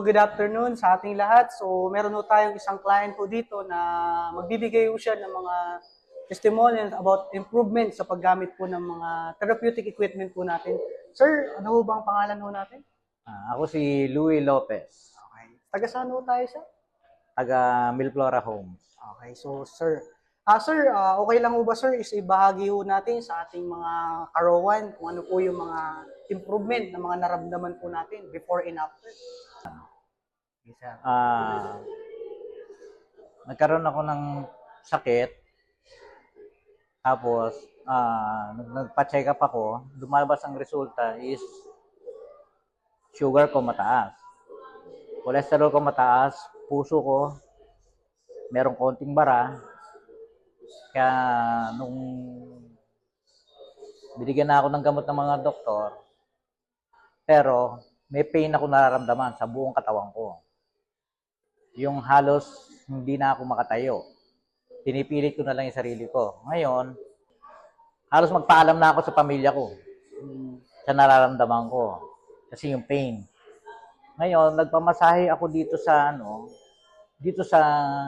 good afternoon sa ating lahat. So, meron po tayong isang client po dito na magbibigay po siya ng mga testimonials about improvement sa paggamit po ng mga therapeutic equipment po natin. Sir, ano po bang pangalan po natin? Ako si Louie Lopez, Okay. Taga saan po tayo, sir? taga Milflora Homes. Okay, so sir, okay lang po ba sir is ibahagi po natin sa ating mga karawan kung ano po yung mga improvement na mga naramdaman po natin before and after? Yes, sir. Nagkaroon ako ng sakit, tapos nagpa-check up ako, lumabas ang resulta is sugar ko mataas, cholesterol ko mataas, puso ko merong konting bara. Kaya nung binigyan na ako ng gamot ng mga doktor, pero may pain ako nararamdaman sa buong katawan ko. Yung halos hindi na ako makatayo. Pinipilit ko na lang yung sarili ko. Ngayon, halos magpaalam na ako sa pamilya ko sa nararamdaman ko. Kasi yung pain. Ngayon, nagpamasahe ako dito sa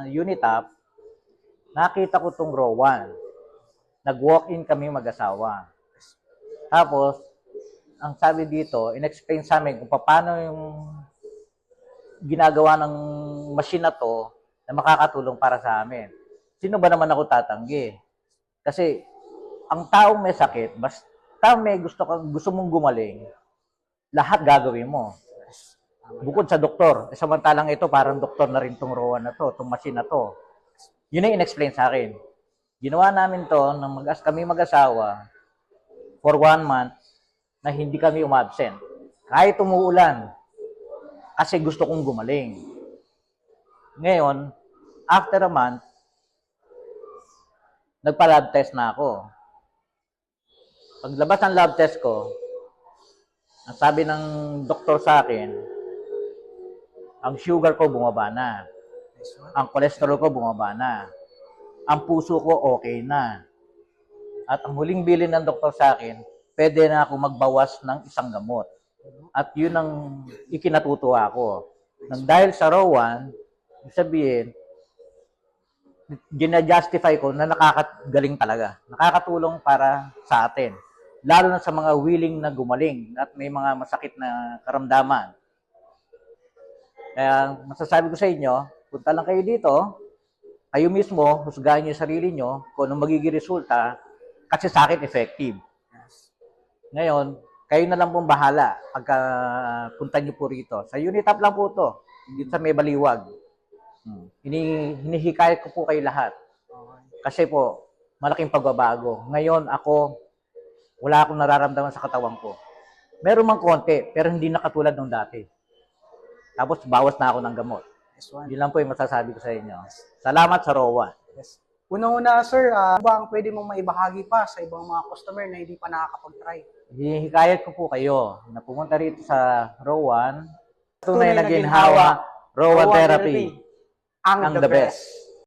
Unitap. Nakita ko tong Rowan. Nag-walk-in kami mag-asawa. Tapos, ang sabi dito, in-explain sa amin kung paano yung ginagawa ng machine na to na makakatulong para sa amin. Sino ba naman ako tatanggi? Kasi, ang taong may sakit, basta may gusto mong gumaling, lahat gagawin mo. Bukod sa doktor. Samantalang ito, parang doktor na rin tong Rowan na to, tong machine na to. Yun ang in-explain sa akin. Ginawa namin to nang kami mag-asawa for 1 month na hindi kami umabsent. Kahit umuulan. Kasi gusto kong gumaling. Ngayon, after a month, nagpa-lab test na ako. Paglabas ng lab test ko, ang sabi ng doktor sa akin, ang sugar ko bumaba na. Ang cholesterol ko bumaba na. Ang puso ko okay na. At ang huling bilin ng doktor sa akin, pwede na ako magbawas ng isang gamot. At yun ang ikinatutuwa ko. Nang dahil sa Rowan, sabihin, gina-justify ko na nakakagaling talaga. Nakakatulong para sa atin. Lalo na sa mga willing na gumaling at may mga masakit na karamdaman. Kaya masasabi ko sa inyo, punta lang kayo dito, kayo mismo, husgahan niyo yung sarili niyo kung anong magiging resulta, kasi sa akin effective. Ngayon, kayo na lang pong bahala pagka punta niyo po rito. Sa Unitap lang po to, dito sa May Baliwag. Hinihikayat ko po kayo lahat. Kasi po, malaking pagbabago. Ngayon, wala akong nararamdaman sa katawan ko. Meron mang konti, pero hindi na katulad ng dati. Tapos, bawas na ako ng gamot. Yun lang po yung masasabi ko sa inyo. Salamat sa Rowan. Yes. Unang-una, sir, ano ba ang pwede mong maibahagi pa sa ibang mga customer na hindi pa nakakapag-try? Hihikayat ko po kayo na pumunta rito sa Rowan. Tunay na ginhawa, Rowan Therapy. Ang the best.